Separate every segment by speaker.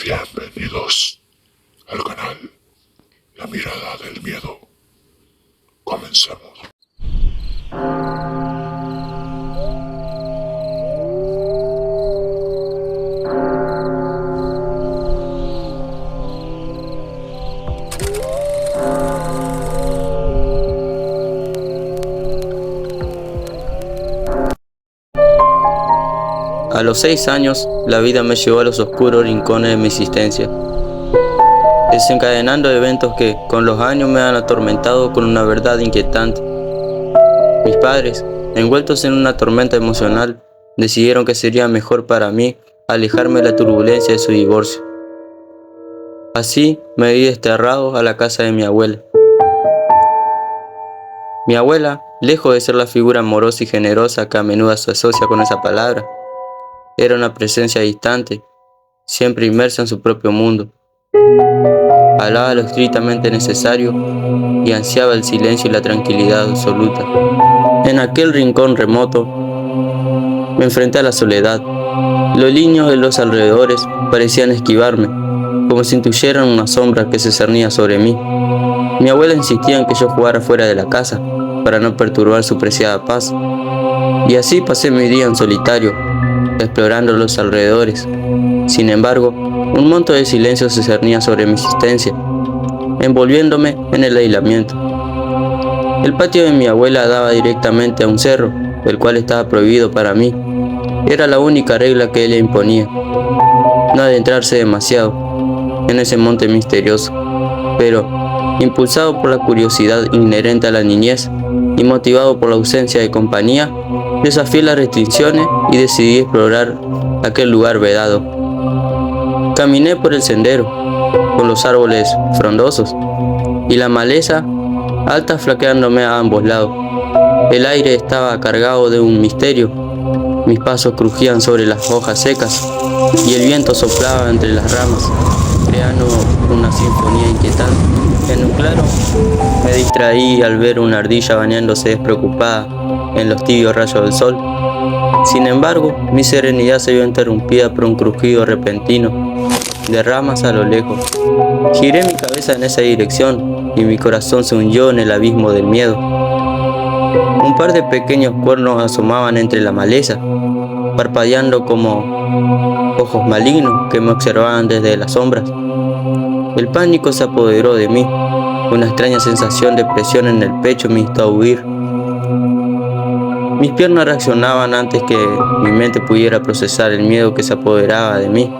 Speaker 1: Bienvenidos al canal La Mirada del Miedo. Comencemos.
Speaker 2: A los 6 años, la vida me llevó a los oscuros rincones de mi existencia, desencadenando eventos que, con los años, me han atormentado con una verdad inquietante. Mis padres, envueltos en una tormenta emocional, decidieron que sería mejor para mí alejarme de la turbulencia de su divorcio. Así me vi desterrado a la casa de mi abuela. Mi abuela, lejos de ser la figura amorosa y generosa que a menudo se asocia con esa palabra, era una presencia distante, siempre inmersa en su propio mundo. Hablaba lo estrictamente necesario y ansiaba el silencio y la tranquilidad absoluta. En aquel rincón remoto, me enfrenté a la soledad. Los niños de los alrededores parecían esquivarme, como si intuyeran una sombra que se cernía sobre mí. Mi abuela insistía en que yo jugara fuera de la casa, para no perturbar su preciada paz. Y así pasé mi día en solitario, explorando los alrededores. Sin embargo, un monto de silencio se cernía sobre mi existencia, envolviéndome en el aislamiento. El patio de mi abuela daba directamente a un cerro, el cual estaba prohibido para mí. Era la única regla que ella imponía: no adentrarse demasiado en ese monte misterioso. Pero, impulsado por la curiosidad inherente a la niñez y motivado por la ausencia de compañía, desafié las restricciones y decidí explorar aquel lugar vedado. Caminé por el sendero, con los árboles frondosos y la maleza alta flanqueándome a ambos lados. El aire estaba cargado de un misterio. Mis pasos crujían sobre las hojas secas y el viento soplaba entre las ramas, creando una sinfonía inquietante. En un claro, me distraí al ver una ardilla bañándose despreocupada en los tibios rayos del sol. Sin embargo, mi serenidad se vio interrumpida por un crujido repentino de ramas a lo lejos. Giré mi cabeza en esa dirección y mi corazón se hundió en el abismo del miedo. Un par de pequeños cuernos asomaban entre la maleza, parpadeando como ojos malignos que me observaban desde las sombras. El pánico se apoderó de mí. Una extraña sensación de presión en el pecho me instó a huir. Mis piernas reaccionaban antes que mi mente pudiera procesar el miedo que se apoderaba de mí.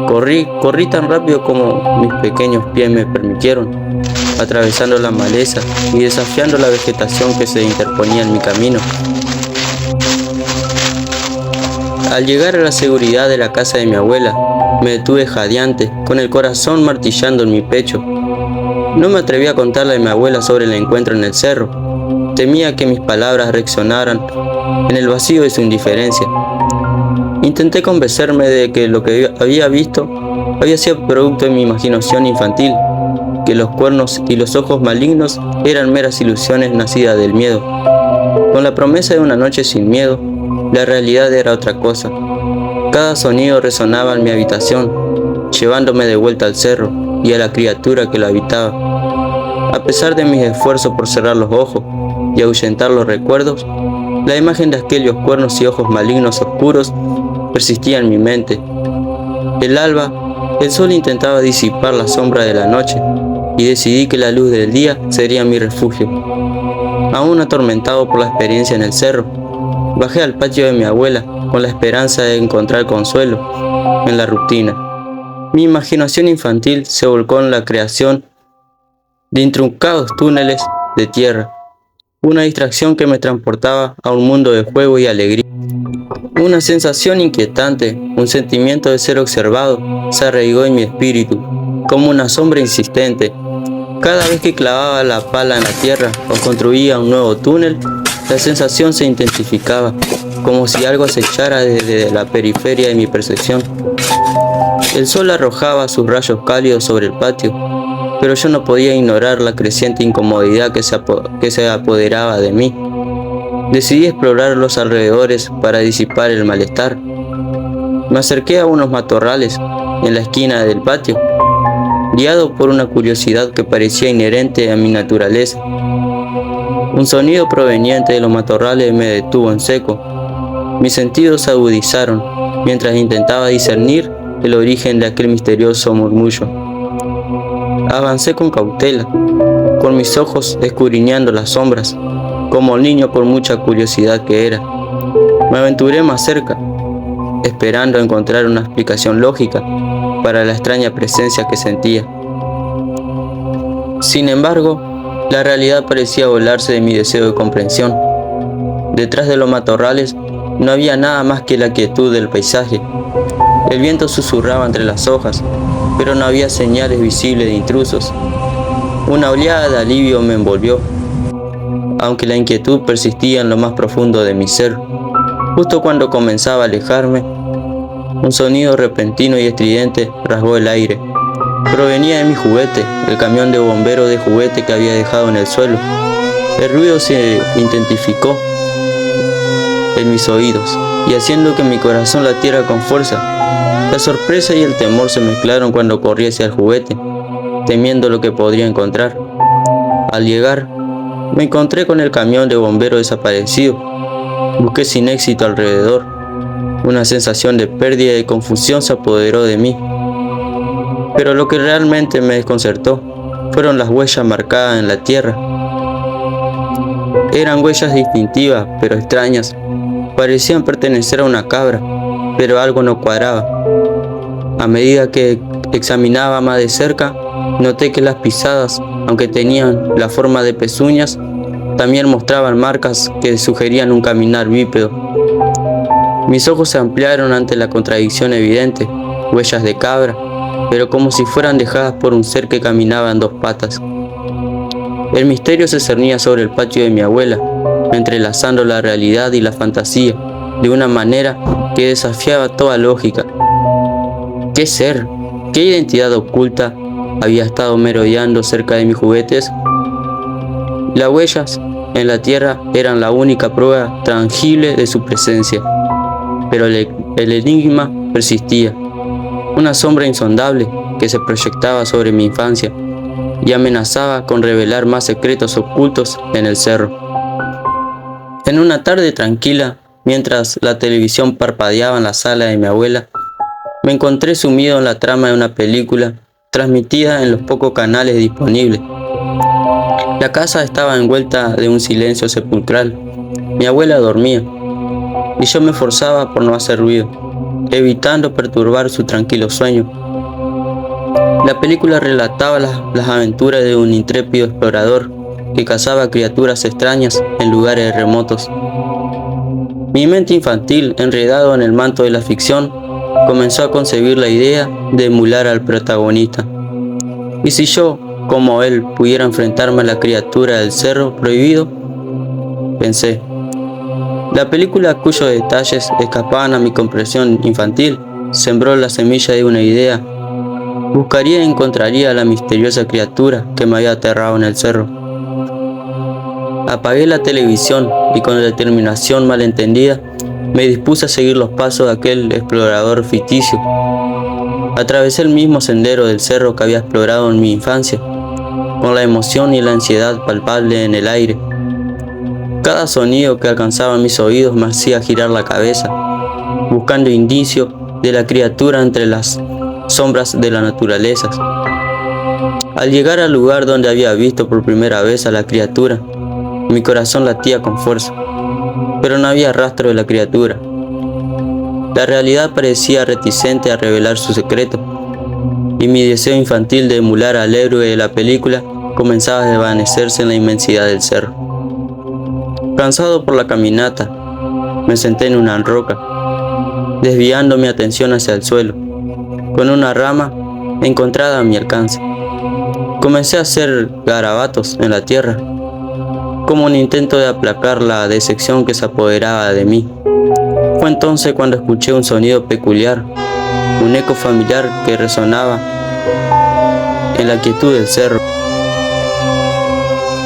Speaker 2: Corrí tan rápido como mis pequeños pies me permitieron, atravesando la maleza y desafiando la vegetación que se interponía en mi camino. Al llegar a la seguridad de la casa de mi abuela, me detuve jadeante, con el corazón martillando en mi pecho. No me atreví a contarle a mi abuela sobre el encuentro en el cerro. Temía que mis palabras reaccionaran en el vacío de su indiferencia. Intenté convencerme de que lo que había visto había sido producto de mi imaginación infantil, que los cuernos y los ojos malignos eran meras ilusiones nacidas del miedo. Con la promesa de una noche sin miedo, la realidad era otra cosa. Cada sonido resonaba en mi habitación, llevándome de vuelta al cerro y a la criatura que lo habitaba. A pesar de mis esfuerzos por cerrar los ojos y ahuyentar los recuerdos, la imagen de aquellos cuernos y ojos malignos oscuros persistía en mi mente. El alba, el sol intentaba disipar la sombra de la noche y decidí que la luz del día sería mi refugio. Aún atormentado por la experiencia en el cerro, bajé al patio de mi abuela con la esperanza de encontrar consuelo en la rutina. Mi imaginación infantil se volcó en la creación de intrincados túneles de tierra, una distracción que me transportaba a un mundo de juego y alegría. Una sensación inquietante, un sentimiento de ser observado, se arraigó en mi espíritu, como una sombra insistente. Cada vez que clavaba la pala en la tierra o construía un nuevo túnel, la sensación se intensificaba, como si algo acechara desde la periferia de mi percepción. El sol arrojaba sus rayos cálidos sobre el patio, pero yo no podía ignorar la creciente incomodidad que se apoderaba de mí. Decidí explorar los alrededores para disipar el malestar. Me acerqué a unos matorrales en la esquina del patio, guiado por una curiosidad que parecía inherente a mi naturaleza. Un sonido proveniente de los matorrales me detuvo en seco. Mis sentidos se agudizaron mientras intentaba discernir el origen de aquel misterioso murmullo. Avancé con cautela, con mis ojos escudriñando las sombras, como el niño con mucha curiosidad que era. Me aventuré más cerca, esperando encontrar una explicación lógica para la extraña presencia que sentía. Sin embargo, la realidad parecía volarse de mi deseo de comprensión. Detrás de los matorrales no había nada más que la quietud del paisaje. El viento susurraba entre las hojas, pero no había señales visibles de intrusos. Una oleada de alivio me envolvió, aunque la inquietud persistía en lo más profundo de mi ser. Justo cuando comenzaba a alejarme, un sonido repentino y estridente rasgó el aire. Provenía de mi juguete, el camión de bombero de juguete que había dejado en el suelo. El ruido se intensificó en mis oídos y haciendo que mi corazón latiera con fuerza. La sorpresa y el temor se mezclaron cuando corrí hacia el juguete, temiendo lo que podría encontrar. Al llegar, me encontré con el camión de bombero desaparecido. Busqué sin éxito alrededor. Una sensación de pérdida y confusión se apoderó de mí. Pero lo que realmente me desconcertó fueron las huellas marcadas en la tierra. Eran huellas distintivas, pero extrañas. Parecían pertenecer a una cabra, pero algo no cuadraba. A medida que examinaba más de cerca, noté que las pisadas, aunque tenían la forma de pezuñas, también mostraban marcas que sugerían un caminar bípedo. Mis ojos se ampliaron ante la contradicción evidente, huellas de cabra, pero como si fueran dejadas por un ser que caminaba en dos patas. El misterio se cernía sobre el patio de mi abuela, entrelazando la realidad y la fantasía, de una manera que desafiaba toda lógica. ¿Qué ser, qué identidad oculta había estado merodeando cerca de mis juguetes? Las huellas en la tierra eran la única prueba tangible de su presencia, pero el enigma persistía. Una sombra insondable que se proyectaba sobre mi infancia y amenazaba con revelar más secretos ocultos en el cerro. En una tarde tranquila, mientras la televisión parpadeaba en la sala de mi abuela, me encontré sumido en la trama de una película transmitida en los pocos canales disponibles. La casa estaba envuelta de un silencio sepulcral. Mi abuela dormía y yo me esforzaba por no hacer ruido, evitando perturbar su tranquilo sueño. La película relataba las aventuras de un intrépido explorador que cazaba criaturas extrañas en lugares remotos. Mi mente infantil, enredado en el manto de la ficción, comenzó a concebir la idea de emular al protagonista. ¿Y si yo, como él, pudiera enfrentarme a la criatura del cerro prohibido? Pensé. La película, cuyos detalles escapaban a mi comprensión infantil, sembró la semilla de una idea. Buscaría y encontraría a la misteriosa criatura que me había aterrado en el cerro. Apagué la televisión y con determinación malentendida me dispuse a seguir los pasos de aquel explorador ficticio. Atravesé el mismo sendero del cerro que había explorado en mi infancia, con la emoción y la ansiedad palpable en el aire. Cada sonido que alcanzaba mis oídos me hacía girar la cabeza, buscando indicios de la criatura entre las sombras de la naturaleza. Al llegar al lugar donde había visto por primera vez a la criatura, mi corazón latía con fuerza, pero no había rastro de la criatura. La realidad parecía reticente a revelar su secreto, y mi deseo infantil de emular al héroe de la película comenzaba a desvanecerse en la inmensidad del cerro. Cansado por la caminata, me senté en una roca, desviando mi atención hacia el suelo, con una rama encontrada a mi alcance. Comencé a hacer garabatos en la tierra, como un intento de aplacar la decepción que se apoderaba de mí. Fue entonces cuando escuché un sonido peculiar, un eco familiar que resonaba en la quietud del cerro.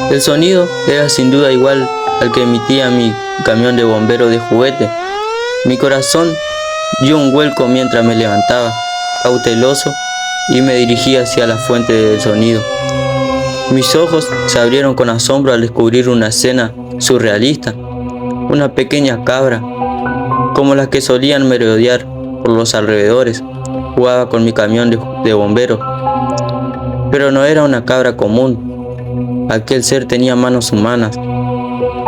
Speaker 2: El sonido era sin duda igual al que emitía mi camión de bombero de juguete. Mi corazón dio un vuelco mientras me levantaba, cauteloso, y me dirigí hacia la fuente del sonido. Mis ojos se abrieron con asombro al descubrir una escena surrealista. Una pequeña cabra, como las que solían merodear por los alrededores, jugaba con mi camión de bomberos. Pero no era una cabra común. Aquel ser tenía manos humanas,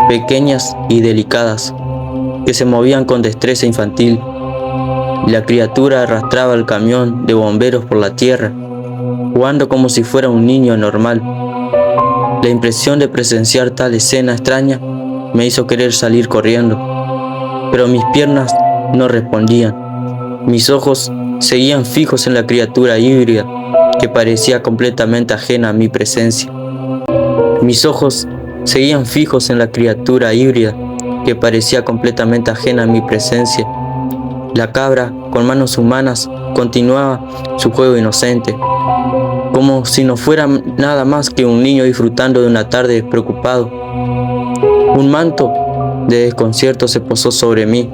Speaker 2: pequeñas y delicadas, que se movían con destreza infantil. La criatura arrastraba el camión de bomberos por la tierra, jugando como si fuera un niño normal. La impresión de presenciar tal escena extraña me hizo querer salir corriendo, pero mis piernas no respondían. Mis ojos seguían fijos en la criatura híbrida que parecía completamente ajena a mi presencia. Mis ojos seguían fijos en la criatura híbrida que parecía completamente ajena a mi presencia. La cabra, con manos humanas, continuaba su juego inocente, como si no fuera nada más que un niño disfrutando de una tarde despreocupado. Un manto de desconcierto se posó sobre mí,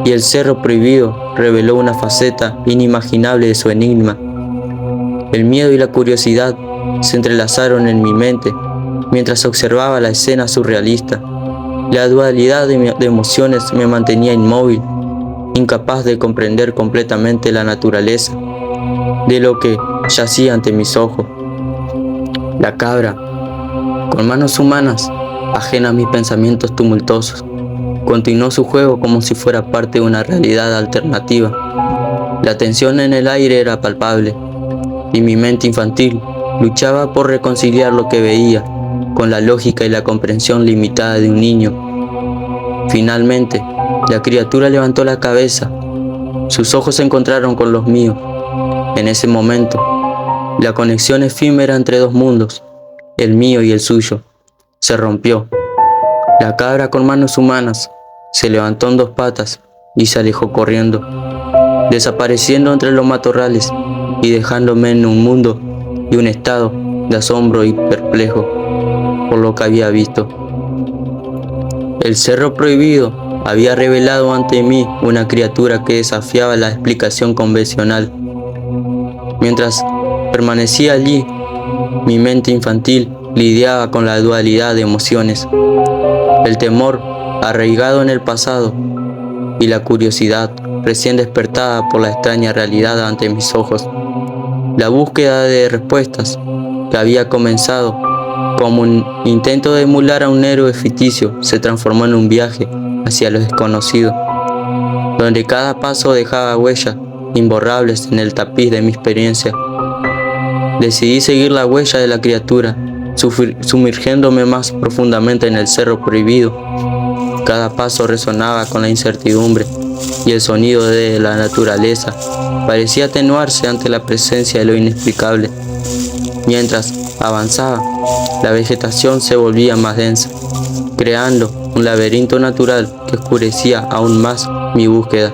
Speaker 2: y el cerro prohibido reveló una faceta inimaginable de su enigma. El miedo y la curiosidad se entrelazaron en mi mente mientras observaba la escena surrealista. La dualidad de emociones me mantenía inmóvil, incapaz de comprender completamente la naturaleza de lo que yacía ante mis ojos. La cabra, con manos humanas, ajena a mis pensamientos tumultuosos, continuó su juego como si fuera parte de una realidad alternativa. La tensión en el aire era palpable, y mi mente infantil luchaba por reconciliar lo que veía con la lógica y la comprensión limitada de un niño. Finalmente, la criatura levantó la cabeza. Sus ojos se encontraron con los míos. En ese momento, la conexión efímera entre dos mundos, el mío y el suyo, se rompió. La cabra, con manos humanas, se levantó en dos patas y se alejó corriendo, desapareciendo entre los matorrales y dejándome en un mundo y un estado de asombro y perplejo por lo que había visto. El cerro prohibido había revelado ante mí una criatura que desafiaba la explicación convencional. Mientras permanecía allí, mi mente infantil lidiaba con la dualidad de emociones, el temor arraigado en el pasado y la curiosidad recién despertada por la extraña realidad ante mis ojos. La búsqueda de respuestas que había comenzado como un intento de emular a un héroe ficticio se transformó en un viaje hacia lo desconocido, donde cada paso dejaba huellas imborrables en el tapiz de mi experiencia. Decidí seguir la huella de la criatura, sumergiéndome más profundamente en el cerro prohibido. Cada paso resonaba con la incertidumbre y el sonido de la naturaleza parecía atenuarse ante la presencia de lo inexplicable. Mientras avanzaba, la vegetación se volvía más densa, creando un laberinto natural que oscurecía aún más mi búsqueda.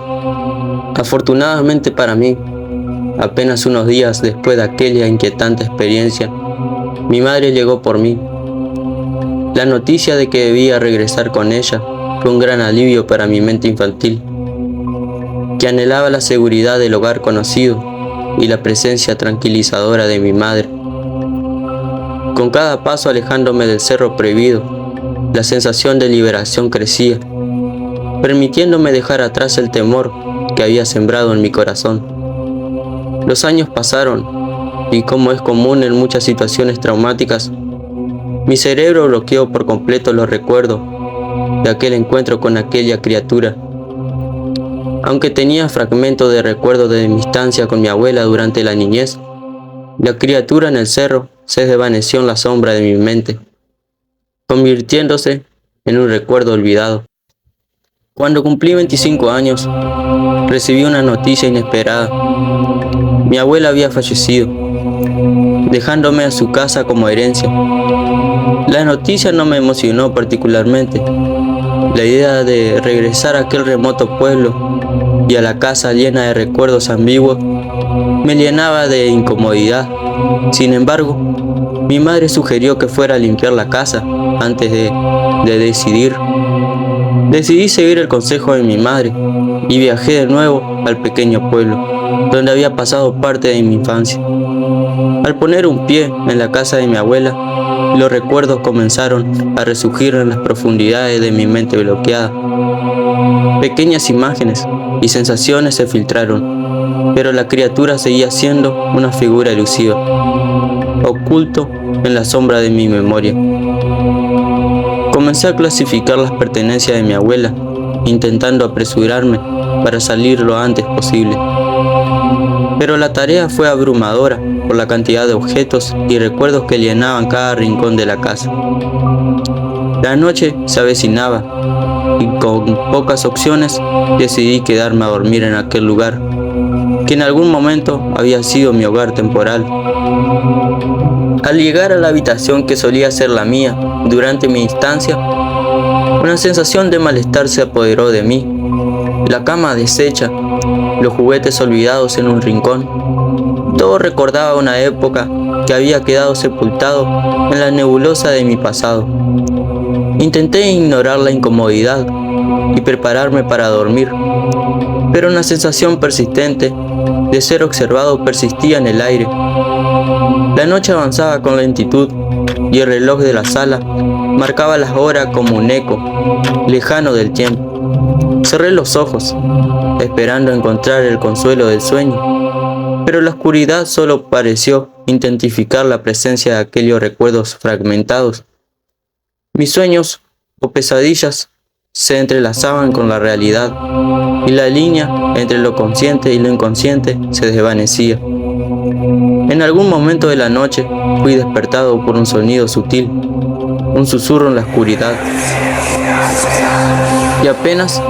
Speaker 2: Afortunadamente para mí, apenas unos días después de aquella inquietante experiencia, mi madre llegó por mí. La noticia de que debía regresar con ella fue un gran alivio para mi mente infantil, que anhelaba la seguridad del hogar conocido y la presencia tranquilizadora de mi madre. Con cada paso alejándome del cerro prohibido, la sensación de liberación crecía, permitiéndome dejar atrás el temor que había sembrado en mi corazón. Los años pasaron y, como es común en muchas situaciones traumáticas, mi cerebro bloqueó por completo los recuerdos de aquel encuentro con aquella criatura. Aunque tenía fragmentos de recuerdos de mi estancia con mi abuela durante la niñez, la criatura en el cerro se desvaneció en la sombra de mi mente, convirtiéndose en un recuerdo olvidado. Cuando cumplí 25 años, recibí una noticia inesperada. Mi abuela había fallecido, dejándome a su casa como herencia. La noticia no me emocionó particularmente. La idea de regresar a aquel remoto pueblo y a la casa llena de recuerdos ambiguos me llenaba de incomodidad. Sin embargo, mi madre sugirió que fuera a limpiar la casa antes de decidir. Decidí seguir el consejo de mi madre y viajé de nuevo al pequeño pueblo, donde había pasado parte de mi infancia. Al poner un pie en la casa de mi abuela, los recuerdos comenzaron a resurgir en las profundidades de mi mente bloqueada. Pequeñas imágenes y sensaciones se filtraron, pero la criatura seguía siendo una figura elusiva, oculto en la sombra de mi memoria. Comencé a clasificar las pertenencias de mi abuela, intentando apresurarme para salir lo antes posible. Pero la tarea fue abrumadora por la cantidad de objetos y recuerdos que llenaban cada rincón de la casa. La noche se avecinaba y con pocas opciones decidí quedarme a dormir en aquel lugar, que en algún momento había sido mi hogar temporal. Al llegar a la habitación que solía ser la mía durante mi estancia, una sensación de malestar se apoderó de mí. La cama deshecha, los juguetes olvidados en un rincón, todo recordaba una época que había quedado sepultado en la nebulosa de mi pasado. Intenté ignorar la incomodidad y prepararme para dormir, pero una sensación persistente de ser observado persistía en el aire. La noche avanzaba con lentitud y el reloj de la sala marcaba las horas como un eco lejano del tiempo. Cerré los ojos, esperando encontrar el consuelo del sueño, pero la oscuridad solo pareció intensificar la presencia de aquellos recuerdos fragmentados. Mis sueños o pesadillas se entrelazaban con la realidad, y la línea entre lo consciente y lo inconsciente se desvanecía. En algún momento de la noche fui despertado por un sonido sutil, un susurro en la oscuridad, y apenas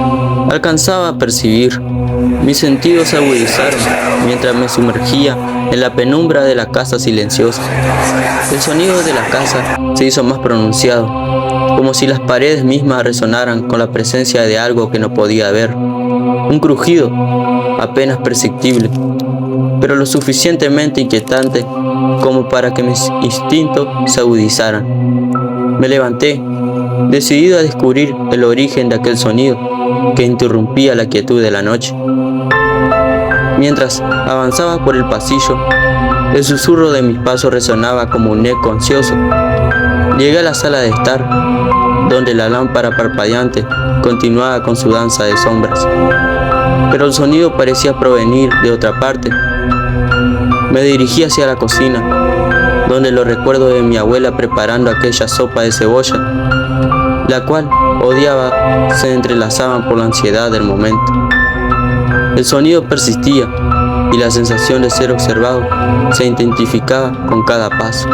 Speaker 2: alcanzaba a percibir. Mis sentidos se agudizaron mientras me sumergía en la penumbra de la casa silenciosa. El sonido de la casa se hizo más pronunciado, como si las paredes mismas resonaran con la presencia de algo que no podía ver. Un crujido apenas perceptible, pero lo suficientemente inquietante como para que mis instintos se agudizaran. Me levanté, decidido a descubrir el origen de aquel sonido que interrumpía la quietud de la noche. Mientras avanzaba por el pasillo, el susurro de mis pasos resonaba como un eco ansioso. Llegué a la sala de estar, donde la lámpara parpadeante continuaba con su danza de sombras, pero el sonido parecía provenir de otra parte. Me dirigí hacia la cocina, donde los recuerdos de mi abuela preparando aquella sopa de cebolla, la cual odiaba, se entrelazaban por la ansiedad del momento. El sonido persistía y la sensación de ser observado se intensificaba con cada paso.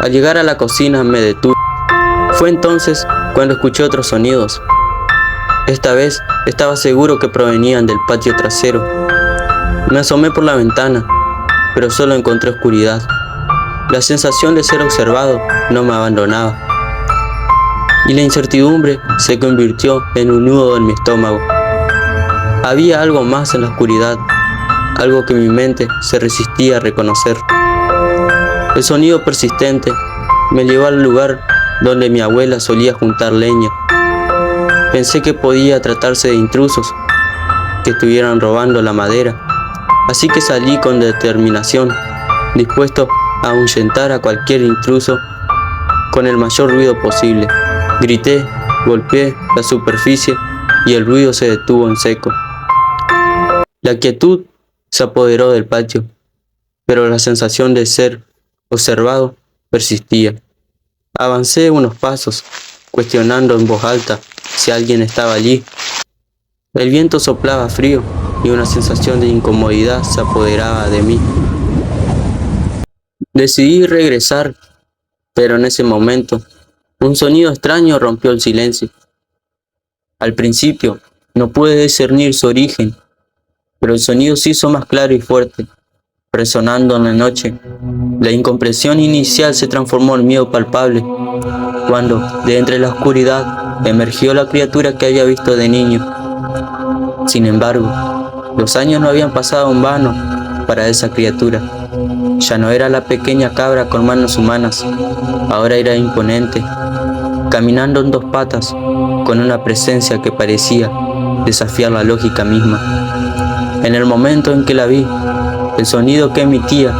Speaker 2: Al llegar a la cocina me detuve. Fue entonces cuando escuché otros sonidos. Esta vez estaba seguro que provenían del patio trasero. Me asomé por la ventana, pero solo encontré oscuridad. La sensación de ser observado no me abandonaba, y la incertidumbre se convirtió en un nudo en mi estómago. Había algo más en la oscuridad, algo que mi mente se resistía a reconocer. El sonido persistente me llevó al lugar donde mi abuela solía juntar leña. Pensé que podía tratarse de intrusos que estuvieran robando la madera, así que salí con determinación, dispuesto a ahuyentar a cualquier intruso con el mayor ruido posible. Grité, golpeé la superficie y el ruido se detuvo en seco. La quietud se apoderó del patio, pero la sensación de ser observado persistía. Avancé unos pasos, cuestionando en voz alta si alguien estaba allí. El viento soplaba frío y una sensación de incomodidad se apoderaba de mí. Decidí regresar, pero en ese momento un sonido extraño rompió el silencio. Al principio no pude discernir su origen, pero el sonido se hizo más claro y fuerte, resonando en la noche. La incomprensión inicial se transformó en miedo palpable, cuando, de entre la oscuridad, emergió la criatura que había visto de niño. Sin embargo, los años no habían pasado en vano para esa criatura. Ya no era la pequeña cabra con manos humanas, ahora era imponente, caminando en dos patas, con una presencia que parecía desafiar la lógica misma. En el momento en que la vi, el sonido que emitía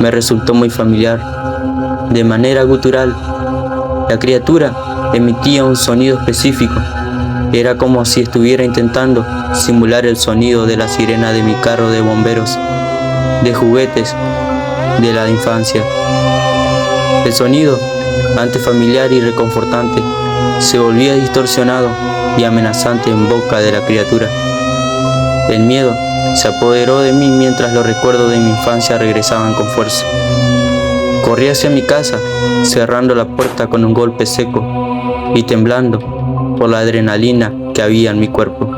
Speaker 2: me resultó muy familiar. De manera gutural, la criatura emitía un sonido específico. Era como si estuviera intentando simular el sonido de la sirena de mi carro de bomberos, de juguetes de la infancia. El sonido, antes familiar y reconfortante, se volvía distorsionado y amenazante en boca de la criatura. El miedo se apoderó de mí mientras los recuerdos de mi infancia regresaban con fuerza. Corrí hacia mi casa, cerrando la puerta con un golpe seco y temblando por la adrenalina que había en mi cuerpo.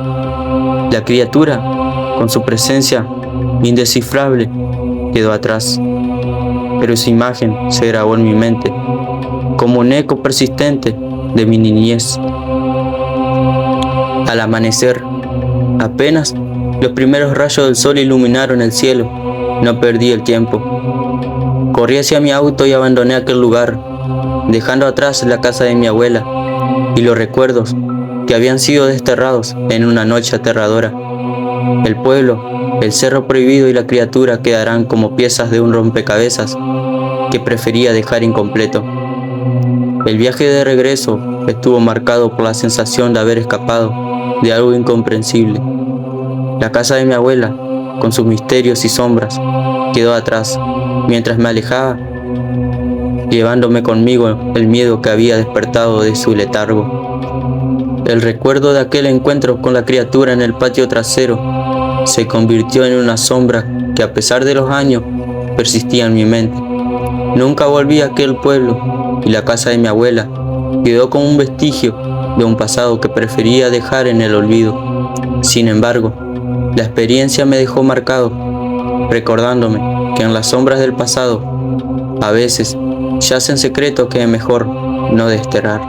Speaker 2: La criatura, con su presencia indescifrable, quedó atrás, pero su imagen se grabó en mi mente como un eco persistente de mi niñez. Al amanecer, apenas los primeros rayos del sol iluminaron el cielo, no perdí el tiempo. Corrí hacia mi auto y abandoné aquel lugar, dejando atrás la casa de mi abuela y los recuerdos que habían sido desterrados en una noche aterradora. El pueblo, el cerro prohibido y la criatura quedarán como piezas de un rompecabezas que prefería dejar incompleto. El viaje de regreso estuvo marcado por la sensación de haber escapado de algo incomprensible. La casa de mi abuela, con sus misterios y sombras, quedó atrás, mientras me alejaba, llevándome conmigo el miedo que había despertado de su letargo. El recuerdo de aquel encuentro con la criatura en el patio trasero se convirtió en una sombra que, a pesar de los años, persistía en mi mente. Nunca volví a aquel pueblo y la casa de mi abuela quedó como un vestigio de un pasado que prefería dejar en el olvido. Sin embargo, la experiencia me dejó marcado, recordándome que en las sombras del pasado a veces yacen secretos que es mejor no desterrar.